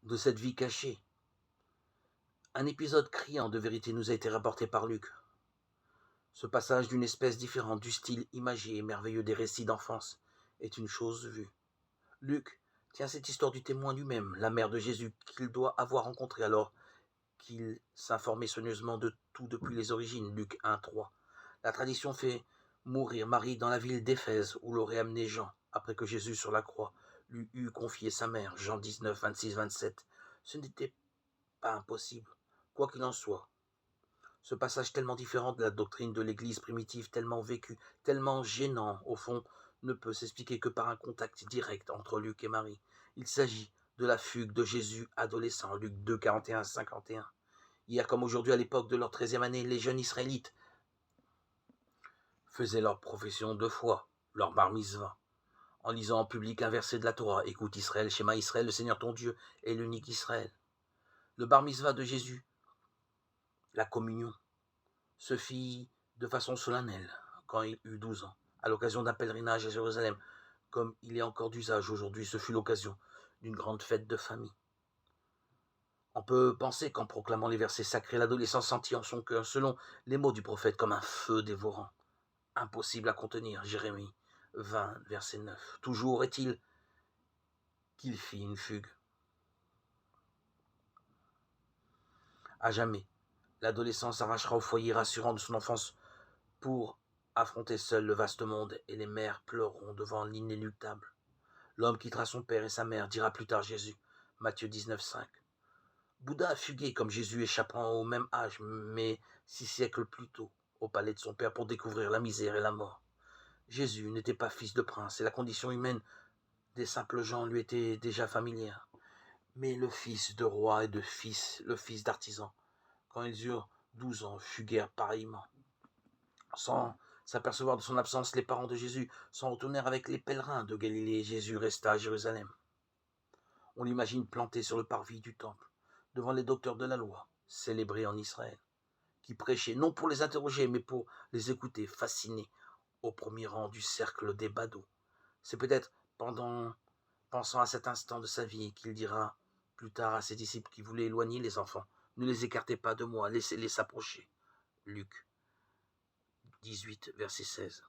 de cette vie cachée. Un épisode criant de vérité nous a été rapporté par Luc. Ce passage d'une espèce différente du style imagé et merveilleux des récits d'enfance est une chose vue. Luc tient cette histoire du témoin lui-même, la mère de Jésus, qu'il doit avoir rencontrée alors qu'il s'informait soigneusement de tout depuis les origines. Luc 1,3. La tradition fait mourir Marie dans la ville d'Éphèse, où l'aurait amené Jean, après que Jésus sur la croix lui eut confié sa mère. Jean 19, 26, 27. Ce n'était pas impossible, quoi qu'il en soit. Ce passage tellement différent de la doctrine de l'Église primitive, tellement vécu, tellement gênant, au fond, ne peut s'expliquer que par un contact direct entre Luc et Marie. Il s'agit de la fugue de Jésus adolescent, Luc 2, 41, 51. Hier comme aujourd'hui, à l'époque de leur 13e année, les jeunes Israélites faisaient leur profession de foi, leur bar mitzvah, en lisant en public un verset de la Torah. Écoute Israël, Shema Israël, le Seigneur ton Dieu est l'unique Israël. Le bar mitzvah de Jésus, la communion, se fit de façon solennelle quand il eut 12 ans, à l'occasion d'un pèlerinage à Jérusalem, comme il est encore d'usage aujourd'hui. Ce fut l'occasion d'une grande fête de famille. On peut penser qu'en proclamant les versets sacrés, l'adolescent sentit en son cœur, selon les mots du prophète, comme un feu dévorant, impossible à contenir. Jérémie 20, verset 9. Toujours est-il qu'il fit une fugue. À jamais, l'adolescent s'arrachera au foyer rassurant de son enfance pour affronter seul le vaste monde, et les mères pleureront devant l'inéluctable. L'homme quittera son père et sa mère, dira plus tard Jésus. Matthieu 19, 5. Bouddha a fugué comme Jésus, échappant au même âge, mais 6 siècles plus tôt, au palais de son père pour découvrir la misère et la mort. Jésus n'était pas fils de prince, et la condition humaine des simples gens lui était déjà familière. Mais le fils de roi et le fils d'artisan, quand ils eurent 12 ans, fuguèrent pareillement. Sans s'apercevoir de son absence, les parents de Jésus s'en retournèrent avec les pèlerins de Galilée, et Jésus resta à Jérusalem. On l'imagine planté sur le parvis du temple, devant les docteurs de la loi, célébrés en Israël, qui prêchaient non pour les interroger, mais pour les écouter, fascinés au premier rang du cercle des badauds. C'est peut-être pensant à cet instant de sa vie qu'il dira plus tard à ses disciples qui voulaient éloigner les enfants: ne les écartez pas de moi, laissez-les s'approcher. Luc 18, verset 16.